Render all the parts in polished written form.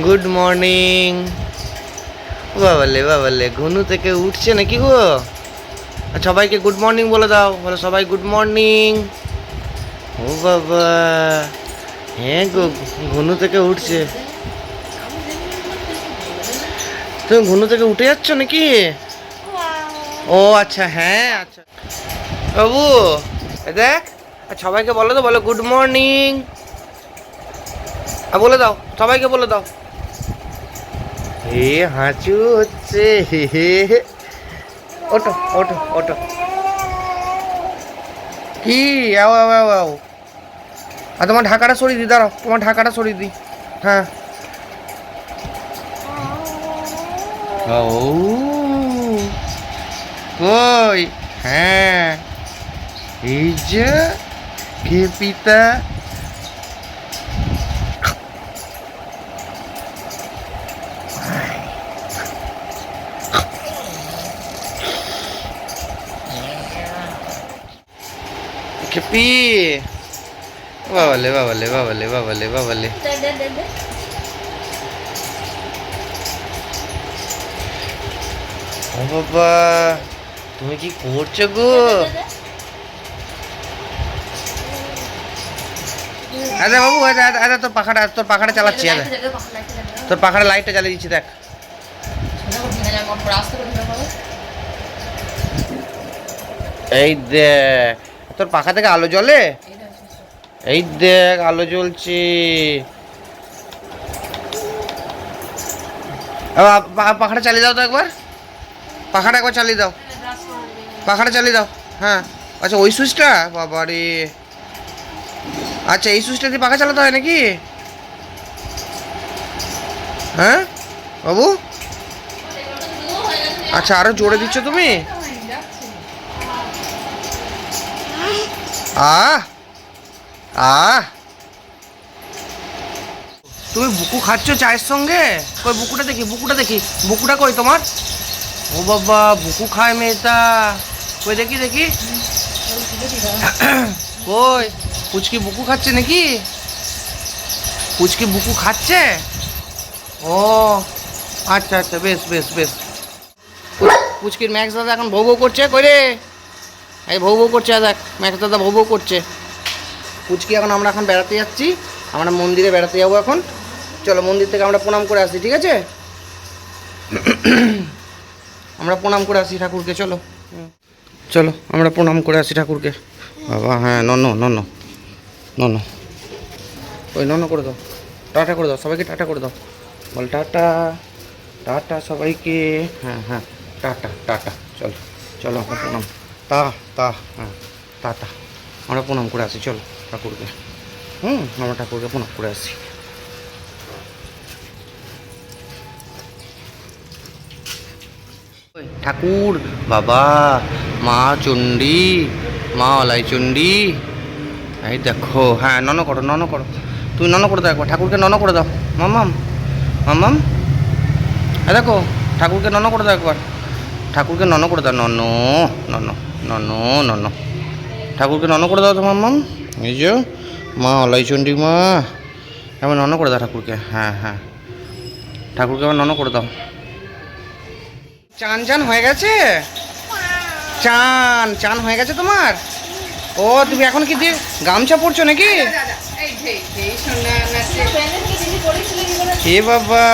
Good morning. বাবালে বাবালে, ঘুনু থেকে উঠছে নাকি গো? সবাইকে গুড মর্নিং বলে দাও, বলো সবাই গুড মর্নিং। ও বাবা, হ্যাঁ গো, ঘুনু থেকে উঠছে। তুমি ঘুনু থেকে উঠে যাচ্ছ নাকি? ও আচ্ছা, হ্যাঁ আচ্ছা বাবু, দেখ সবাইকে বলো তো, বলো গুড মর্নিং। বলে দাও, সবাইকে বলে দাও। হে হাঁচু হচ্ছে, হে হে হে। ওটো ওটো ওটো, কি আও আও আও আও। আর তোমার ঢাকাটা সরিয়ে দিই, দাঁড়াও, তোমার ঢাকাটা সরিয়ে দিই। হ্যাঁ, ও কই, হ্যাঁ এই যে কে পিতা। খেপি, বাবালে বাবালে বাবালে বাবালে বাবালে। ও বাবা, তুমি কি করছো গো? আরে বাবু, আরে তোর পাখাটা চালাচ্ছি, আরে তোর পাখাটা লাইটটা জ্বালিয়ে দিচ্ছি, দেখ। এই দেখ, তোর পাখা থেকে আলো জ্বলে। এই দেখ, আলো জ্বলছে। পাখাটা চালিয়ে দাও তো একবার, পাখাটা একবার চালিয়ে দাও, পাখাটা চালিয়ে দাও। হ্যাঁ, আচ্ছা ওই সুইচটা, বাবা রে। আচ্ছা এই সুইচটা দিয়ে পাখা চালাতে হয় নাকি? হ্যাঁ বাবু, আচ্ছা আরো জোরে দিচ্ছ তুমি। আহ আহ, তুমি বুকু খাচ্ছ চায়ের সঙ্গে? কই বুকুটা দেখি, বুকুটা দেখি, বুকুটা কই তোমার? ও বাবা, বুকু খায় মেয়েটা, কই দেখি দেখি। কই, পুচকি বুকু খাচ্ছে নাকি? পুচকি বুকু খাচ্ছে? ও আচ্ছা আচ্ছা, বেশ বেশ বেশ। পুচকির ম্যাক্স দাদা এখন ভৌ ভৌ করছে, কই রে? এই ভৌ ভৌ করছে, দেখ ম্যাক্স দাদা ভৌ ভৌ করছে। পুচকি এখন, আমরা এখন বেড়াতে যাচ্ছি, আমরা মন্দিরে বেড়াতে যাবো এখন। চলো মন্দির থেকে আমরা প্রণাম করে আসি, ঠিক আছে? আমরা প্রণাম করে আসি ঠাকুরকে, চলো চলো আমরা প্রণাম করে আসি ঠাকুরকে। বাবা হ্যাঁ, নন নন নন, ওই নন করে দাও, টাটা করে দাও সবাইকে, টাটা করে দাও, বল টাটা, টাটা সবাইকে। হ্যাঁ হ্যাঁ, টাটা টাটা, চলো চলো আমরা প্রণাম, তা তা হ্যাঁ, টাটা, আমরা প্রণাম করে আসি, চলো ঠাকুরকে। আমরা ঠাকুরকে প্রণাম করে আসি। ঠাকুর বাবা, মা চণ্ডী, মা অলাই চণ্ডী, এই দেখো। হ্যাঁ নন করো, নন করো, তুমি নন করে দাও একবার, ঠাকুরকে নন করে দাও। মাম্মাম মাম্মাম, এই দেখো ঠাকুরকে নন করে দাও একবার, ঠাকুরকে নন করে দাও, নন নন নন নন, ঠাকুরকে নন করে দাও তো মাম্মাম। এই যে মা অলাই চণ্ডী মা, এবার নন করে দাও ঠাকুরকে। হ্যাঁ হ্যাঁ, ঠাকুরকে এবার নন করে দাও। চান চান হয়ে গেছে, চান চান হয়ে গেছে তোমার? ও তুমি এখন কি দিয়ে গামছা পরছো নাকি? হে বাবা,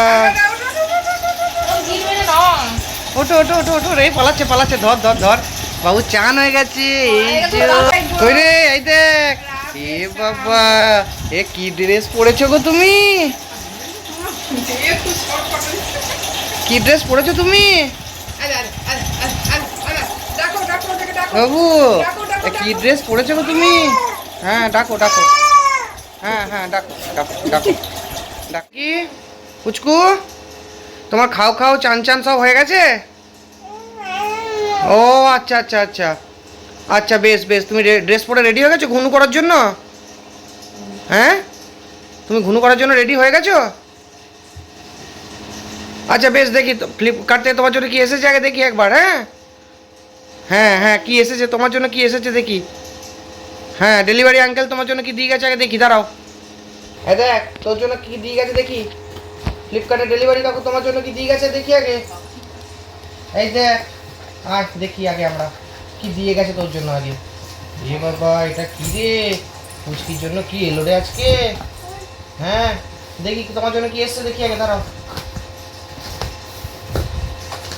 ওটো ওটো ওটো ওটো রে, পালাচ্ছে পালাচ্ছে, ধর ধর ধর। বাবু চান হয়ে গেছে, এই যে কই রে, এই দেখ। হে বাবা, এ কি ড্রেস পরেছো গো তুমি? কি ড্রেস পরেছো তুমি বাবু? কি ড্রেস পরেছো গো তুমি? হ্যাঁ ডাকো ডাকো, হ্যাঁ হ্যাঁ ডাকো ডাকো ডাকো ডাকি। পুচকু, তোমার খাও খাও চান চান সব হয়ে গেছে? ও আচ্ছা আচ্ছা আচ্ছা আচ্ছা, বেশ বেশ, তুমি ড্রেস পরে রেডি হয়ে গেছো ঘুনু করার জন্য? হ্যাঁ, তুমি ঘুনু করার জন্য রেডি হয়ে গেছো? আচ্ছা বেশ, দেখি তো ফ্লিপকার্ট থেকে তোমার জন্য কি এসেছে আগে দেখি একবার। হ্যাঁ হ্যাঁ হ্যাঁ, কি এসেছে তোমার জন্য, কি এসেছে দেখি। হ্যাঁ, ডেলিভারি আঙ্কেল তোমার জন্য কি দিয়ে গেছে আগে দেখি, দাঁড়াও। হ্যাঁ দেখ তোর জন্য কি দিয়ে গেছে দেখি, কি ফ্লিপকার্টে ডেলিভারি কাকু তোমার জন্য কি দিয়ে গেছে দেখি আগে। এই দেখ, আয় দেখি আগে আমরা কি দিয়ে গেছে তোর জন্য আগে। এ বাবা, এটা কি রে? পুচকির জন্য কি এলো রে আজকে? হ্যাঁ দেখি তোমার জন্য কি এসছে দেখি আগে, দাঁড়াও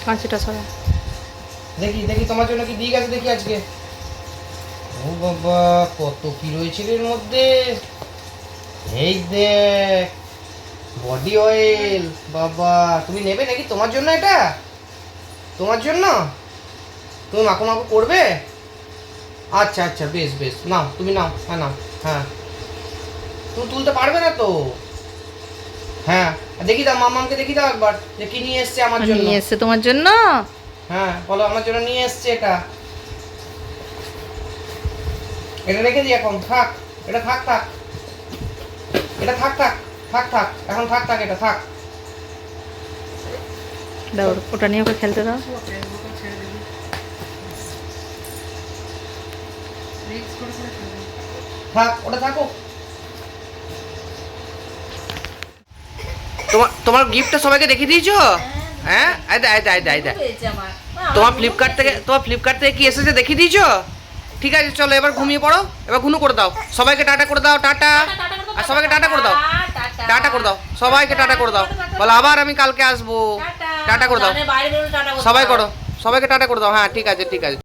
কাঁচিটা সরা। দেখি দেখি তোমার জন্য কি দিয়ে গেছে দেখি আজকে। ও বাবা, কত কি রয়েছে এর মধ্যে। এই দেখ, বডি অয়েল। বাবা, তুমি নেবে নাকি তোমার জন্য? এটা তোমার জন্য? তুমি মাখো মাখো করবে? আচ্ছা আচ্ছা, বেশ বেশ, নাও তুমি নাও। হ্যাঁ নাও। হ্যাঁ, তুমি তুলতে পারবে না তো। হ্যাঁ দেখি দাও, মামামকে দেখি দাও একবার যে কি নিয়ে এসছে আমার জন্য। নিয়ে এসছে তোমার জন্য? হ্যাঁ বলো, আমার জন্য নিয়ে এসছে এটা। এটা রেখে দিই এখন, থাক। এটা থাক থাক, এটা থাক থাক থাক থাক, এখন থাক থাক, এটা থাক। দাও, ওটা নিয়ে ওকে খেলতে দাও। থাক, ওটা থাকো। তোমার তোমার গিফটটা সবাইকে দেখিয়ে দিয়েছো? হ্যাঁ, আয় আয় আয় আয় আয়। তোমার ফ্লিপকার্ট থেকে কি এসেছে দেখিয়ে দিয়েছো? ঠিক আছে, চলো এবার ঘুমিয়ে পড়ো। এবার ঘুনু করে দাও, সবাইকে টাটা করে দাও। টাটা। আর সবাইকে টাটা করে দাও, টাটা করে দাও, সবাইকে টাটা করে দাও। বলো আবার আমি কালকে আসবো। টাটা করে দাও, সবাই করো, সবাইকে টাটা করে দাও। হ্যাঁ ঠিক আছে ঠিক আছে।